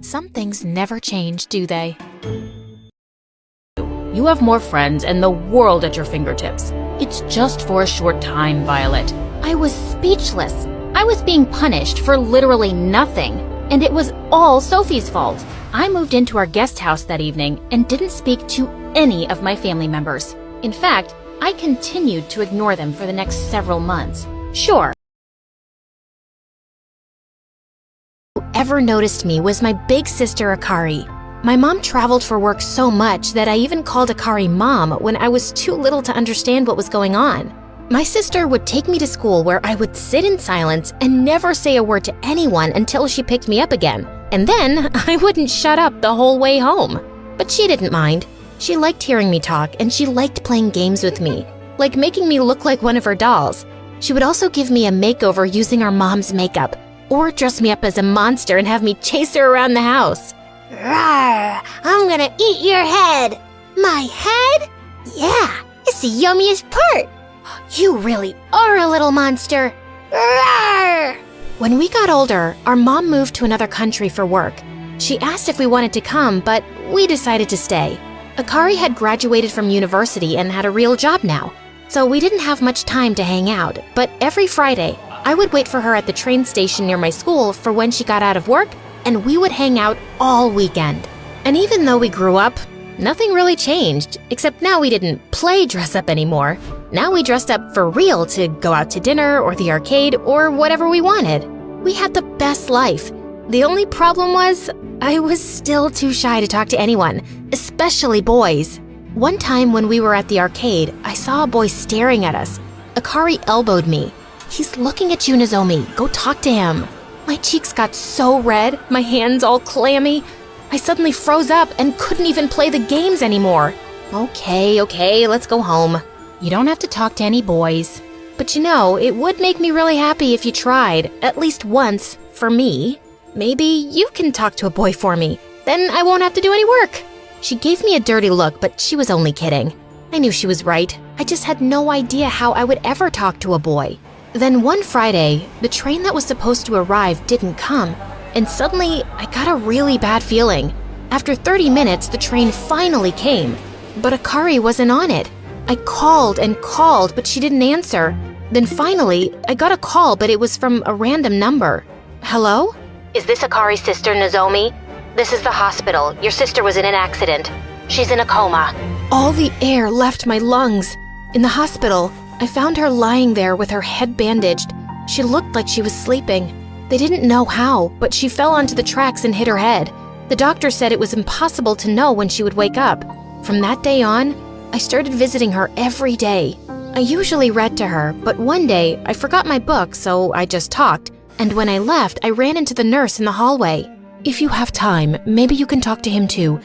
Some things never change, do they? You have more friends and the world at your fingertips. It's just for a short time, Violet. I was speechless. I was being punished for literally nothing, and it was all Sophie's fault. I moved into our guest house that evening and didn't speak to any of my family members. In fact, I continued to ignore them for the next several months. Sure. Whoever noticed me was my big sister Akari. My mom traveled for work so much that I even called Akari Mom when I was too little to understand what was going on. My sister would take me to school where I would sit in silence and never say a word to anyone until she picked me up again. And then I wouldn't shut up the whole way home. But she didn't mind. She liked hearing me talk and she liked playing games with me, like making me look like one of her dolls. She would also give me a makeover using our mom's makeup, or dress me up as a monster and have me chase her around the house. Rawr! I'm gonna eat your head! My head? Yeah, it's the yummiest part! You really are a little monster! Rawr! When we got older, our mom moved to another country for work. She asked if we wanted to come, but we decided to stay. Akari had graduated from university and had a real job now, so we didn't have much time to hang out, but every Friday, I would wait for her at the train station near my school for when she got out of work, and we would hang out all weekend. And even though we grew up, nothing really changed, except now we didn't play dress up anymore. Now we dressed up for real to go out to dinner or the arcade or whatever we wanted. We had the best life. The only problem was, I was still too shy to talk to anyone, especially boys. One time when we were at the arcade, I saw a boy staring at us. Akari elbowed me. "He's looking at you, Nozomi. Go talk to him." My cheeks got so red, my hands all clammy. I suddenly froze up and couldn't even play the games anymore. Okay, let's go home. You don't have to talk to any boys. But you know, it would make me really happy if you tried, at least once, for me. Maybe you can talk to a boy for me. Then I won't have to do any work. She gave me a dirty look, but she was only kidding. I knew she was right. I just had no idea how I would ever talk to a boy. Then one Friday, the train that was supposed to arrive didn't come, and suddenly I got a really bad feeling. After 30 minutes, the train finally came, but Akari wasn't on it. I called and called, but she didn't answer. Then finally, I got a call, but it was from a random number. Hello? Is this Akari's sister, Nozomi? This is the hospital. Your sister was in an accident. She's in a coma. All the air left my lungs. In the hospital, I found her lying there with her head bandaged. She looked like she was sleeping. They didn't know how, but she fell onto the tracks and hit her head. The doctor said it was impossible to know when she would wake up. From that day on, I started visiting her every day. I usually read to her, but one day I forgot my book, so I just talked. And when I left, I ran into the nurse in the hallway. If you have time, maybe you can talk to him too.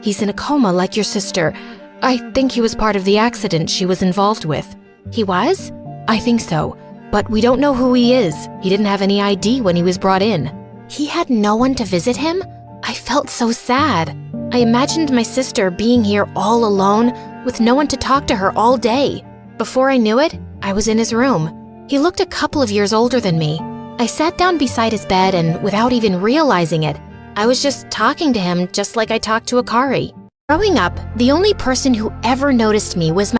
He's in a coma like your sister. I think he was part of the accident she was involved with. He was? I think so. But we don't know who he is. He didn't have any ID when he was brought in. He had no one to visit him? I felt so sad. I imagined my sister being here all alone with no one to talk to her all day. Before I knew it, I was in his room. He looked a couple of years older than me. I sat down beside his bed and without even realizing it, I was just talking to him just like I talked to Akari. Growing up, the only person who ever noticed me was my